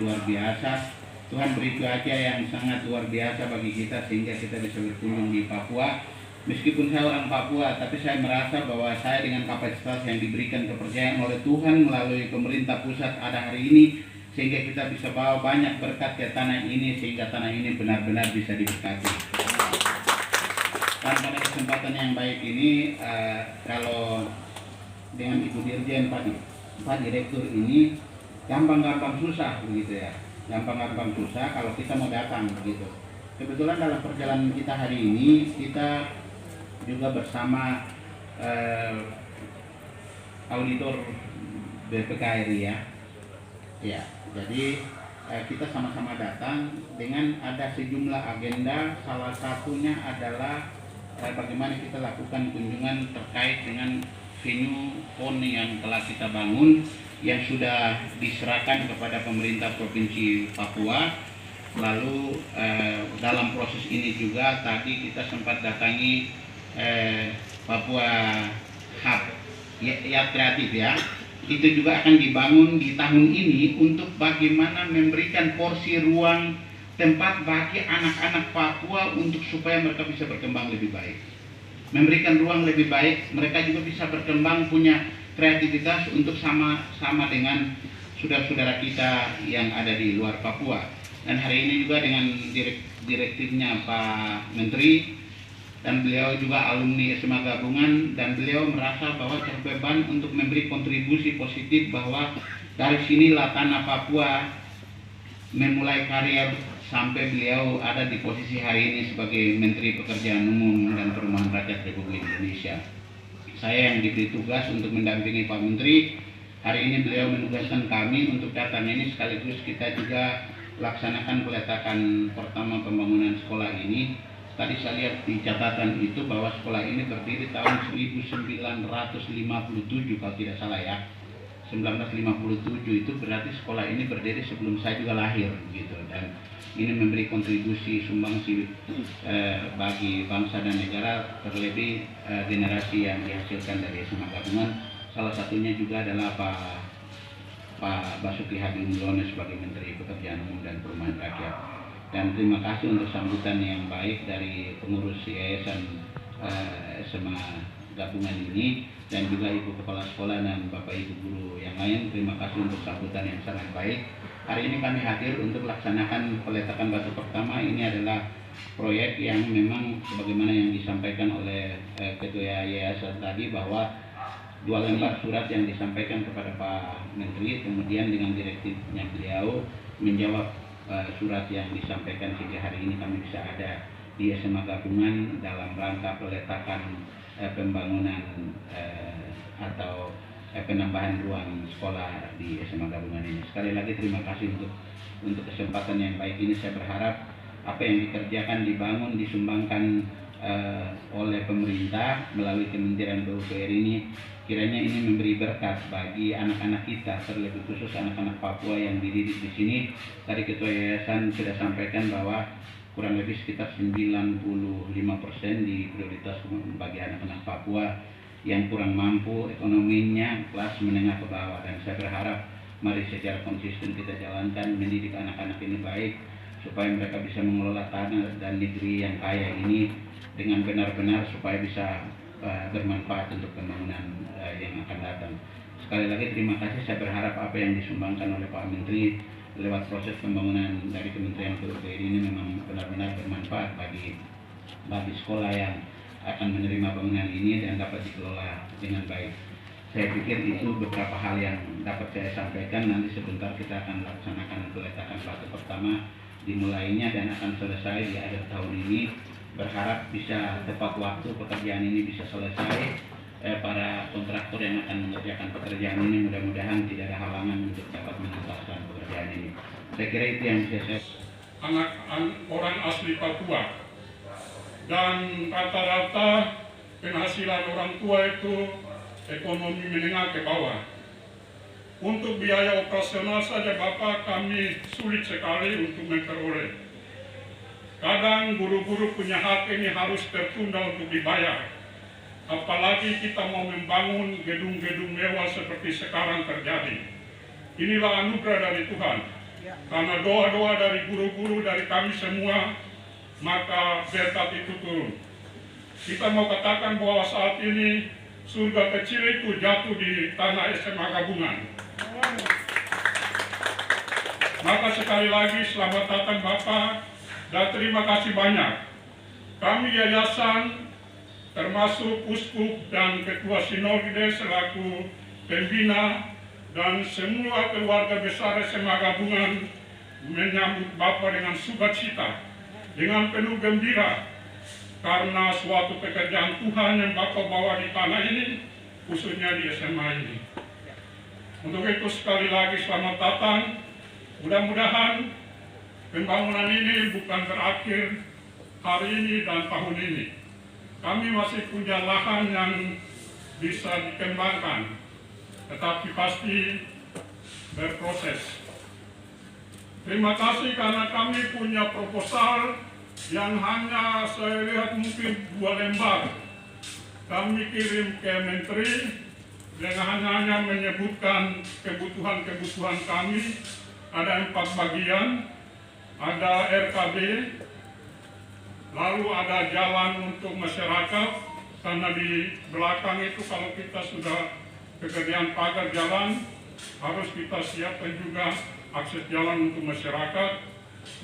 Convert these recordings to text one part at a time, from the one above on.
luar biasa. Tuhan beri cuaca yang sangat luar biasa bagi kita sehingga kita bisa berkunjung di Papua. Meskipun saya orang Papua, tapi saya merasa bahwa saya dengan kapasitas yang diberikan kepercayaan oleh Tuhan melalui pemerintah pusat ada hari ini, sehingga kita bisa bawa banyak berkat ke tanah ini, sehingga tanah ini benar-benar bisa diberkati. Dan pada kesempatan yang baik ini, kalau dengan Ibu Dirjen Pak Direktur ini, gampang-gampang susah begitu ya. Gampang-gampang susah kalau kita mau datang begitu. Kebetulan dalam perjalanan kita hari ini, kita juga bersama auditor BPKRI ya. Ya, jadi kita sama-sama datang dengan ada sejumlah agenda. Salah satunya adalah bagaimana kita lakukan kunjungan terkait dengan venue PON yang telah kita bangun, yang sudah diserahkan kepada pemerintah Provinsi Papua. Lalu dalam proses ini juga tadi kita sempat datangi Papua Hub ya kreatif ya. Itu juga akan dibangun di tahun ini untuk bagaimana memberikan porsi ruang tempat bagi anak-anak Papua untuk supaya mereka bisa berkembang lebih baik. Memberikan ruang lebih baik, mereka juga bisa berkembang, punya kreativitas untuk sama-sama dengan saudara-saudara kita yang ada di luar Papua. Dan hari ini juga dengan direktifnya Pak Menteri, dan beliau juga alumni SMA Gabungan, dan beliau merasa bahwa terbeban untuk memberi kontribusi positif bahwa dari sinilah tanah Papua memulai karir sampai beliau ada di posisi hari ini sebagai Menteri Pekerjaan Umum dan Perumahan Rakyat Republik Indonesia. Saya yang diberi tugas untuk mendampingi Pak Menteri. Hari ini beliau menugaskan kami untuk datang ini, sekaligus kita juga laksanakan peletakan pertama pembangunan sekolah ini. Tadi saya lihat di catatan itu bahwa sekolah ini berdiri tahun 1957 kalau tidak salah ya. 1957 itu berarti sekolah ini berdiri sebelum saya juga lahir gitu, dan ini memberi kontribusi sumbangsi bagi bangsa dan negara, terlebih generasi yang dihasilkan dari SMA Gabungan. Salah satunya juga adalah Pak Basuki Hadi Mulyono sebagai Menteri Pekerjaan Umum dan Perumahan Rakyat. Dan terima kasih untuk sambutan yang baik dari pengurus Yayasan SMA Gabungan ini, dan juga Ibu Kepala Sekolah dan Bapak Ibu Guru yang lain. Terima kasih untuk sambutan yang sangat baik. Hari ini kami hadir untuk melaksanakan peletakan batu pertama. Ini adalah proyek yang memang sebagaimana yang disampaikan oleh Ketua Yayasan tadi, bahwa 2 lembar surat yang disampaikan kepada Pak Menteri, kemudian dengan direktifnya beliau menjawab surat yang disampaikan, sehingga hari ini kami bisa ada di SMA Gabungan dalam rangka peletakan pembangunan atau penambahan ruang sekolah di SMA Gabungan ini. Sekali lagi terima kasih untuk kesempatan yang baik ini. Saya berharap apa yang dikerjakan, dibangun, disumbangkan oleh pemerintah melalui Kementerian PUPR ini, kiranya ini memberi berkat bagi anak-anak kita, terlebih khusus anak-anak Papua yang dididik di sini. Tadi Ketua Yayasan sudah sampaikan bahwa kurang lebih sekitar 95% di prioritas bagi anak-anak Papua yang kurang mampu ekonominya, kelas menengah ke bawah. Dan saya berharap mari secara konsisten kita jalankan mendidik anak-anak ini baik, supaya mereka bisa mengelola tanah dan negeri yang kaya ini dengan benar-benar, supaya bisa bermanfaat untuk pembangunan yang akan datang. Sekali lagi terima kasih. Saya berharap apa yang disumbangkan oleh Pak Menteri lewat proses pembangunan dari Kementerian PUPR ini memang benar-benar bermanfaat bagi sekolah yang akan menerima bangunan ini dan dapat dikelola dengan baik. Saya pikir itu beberapa hal yang dapat saya sampaikan. Nanti sebentar kita akan laksanakan peletakan batu pertama, dimulainya dan akan selesai di akhir tahun ini. Berharap bisa tepat waktu pekerjaan ini bisa selesai. Para kontraktor yang akan mengerjakan pekerjaan ini mudah-mudahan tidak ada halangan untuk dapat menuntaskan pekerjaan ini. Saya kira itu yang bisa saya. Anak orang asli Papua, dan rata-rata penghasilan orang tua itu ekonomi menengah ke bawah. Untuk biaya operasional saja Bapak kami sulit sekali untuk memperoleh. Kadang guru-guru punya hak ini harus tertunda untuk dibayar. Apalagi kita mau membangun gedung-gedung mewah seperti sekarang terjadi. Inilah anugerah dari Tuhan. Karena doa-doa dari guru-guru, dari kami semua, maka berkat itu turun. Kita mau katakan bahwa saat ini surga kecil itu jatuh di tanah SMA Gabungan. Maka sekali lagi selamat datang Bapak dan terima kasih banyak. Kami yayasan termasuk uskup dan ketua sinode selaku pembina dan semua keluarga besar SMA Gabungan menyambut Bapak dengan sukacita, dengan penuh gembira, karena suatu pekerjaan Tuhan yang Bapak bawa di tanah ini, khususnya di SMA ini. Untuk itu sekali lagi selamat datang. Mudah-mudahan pembangunan ini bukan berakhir hari ini dan tahun ini. Kami masih punya lahan yang bisa dikembangkan, tetapi pasti berproses. Terima kasih karena kami punya proposal yang hanya saya lihat mungkin 2 lembar. Kami kirim ke Menteri dengan hanya menyebutkan kebutuhan-kebutuhan kami. Ada 4 bagian, ada RKB, lalu ada jalan untuk masyarakat, karena di belakang itu kalau kita sudah pekerjaan pagar jalan, harus kita siapkan juga akses jalan untuk masyarakat,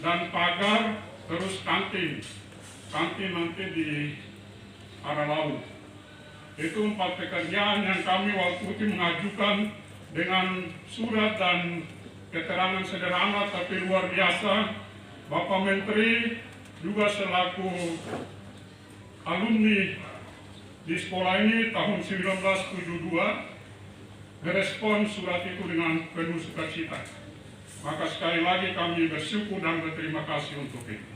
dan pagar, terus kantin nanti di arah laut. Itu 4 pekerjaan yang kami waktu itu mengajukan dengan surat dan keterangan sederhana tapi luar biasa. Bapak Menteri juga selaku alumni di sekolah ini tahun 1972 merespon surat itu dengan penuh sukacita. Maka sekali lagi kami bersyukur dan berterima kasih untuk itu.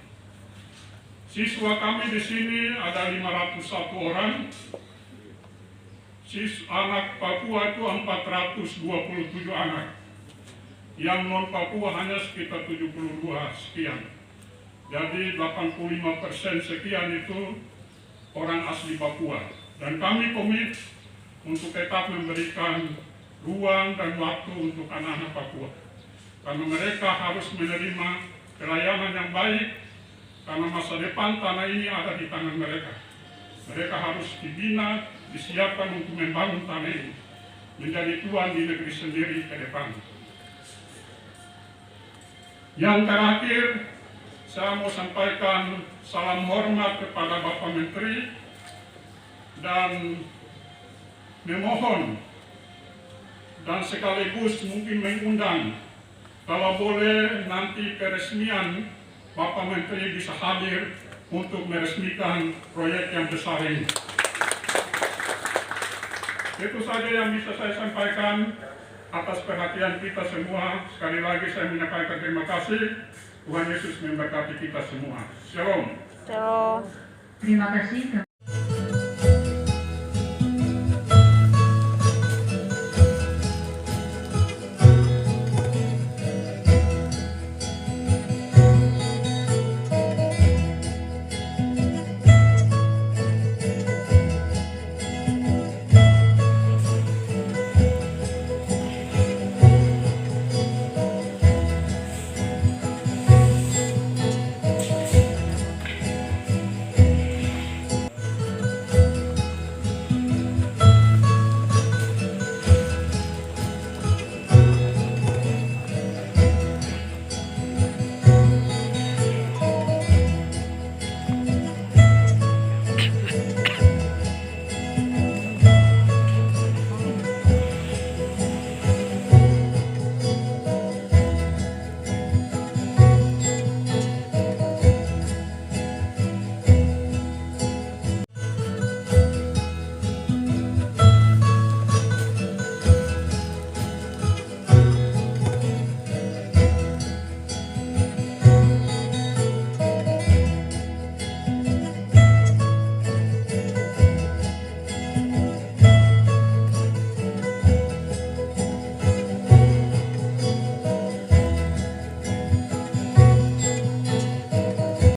Siswa kami di sini ada 501 orang. Anak Papua itu 427 anak. Yang non Papua hanya sekitar 72 sekian. Jadi 85% sekian itu orang asli Papua. Dan kami komit untuk tetap memberikan ruang dan waktu untuk anak-anak Papua. Karena mereka harus menerima pelayanan yang baik, karena masa depan tanah ini ada di tangan mereka. Mereka harus dibina, disiapkan untuk membangun tanah ini, menjadi tuan di negeri sendiri ke depan. Yang terakhir, saya mau sampaikan salam hormat kepada Bapak Menteri dan memohon dan sekaligus mungkin mengundang kalau boleh nanti peresmian Bapak Menteri bisa hadir untuk meresmikan proyek yang besar ini. Itu saja yang bisa saya sampaikan atas perhatian kita semua. Sekali lagi saya menyampaikan terima kasih. Tuhan Yesus memberkati kita semua. Shalom. Terima kasih.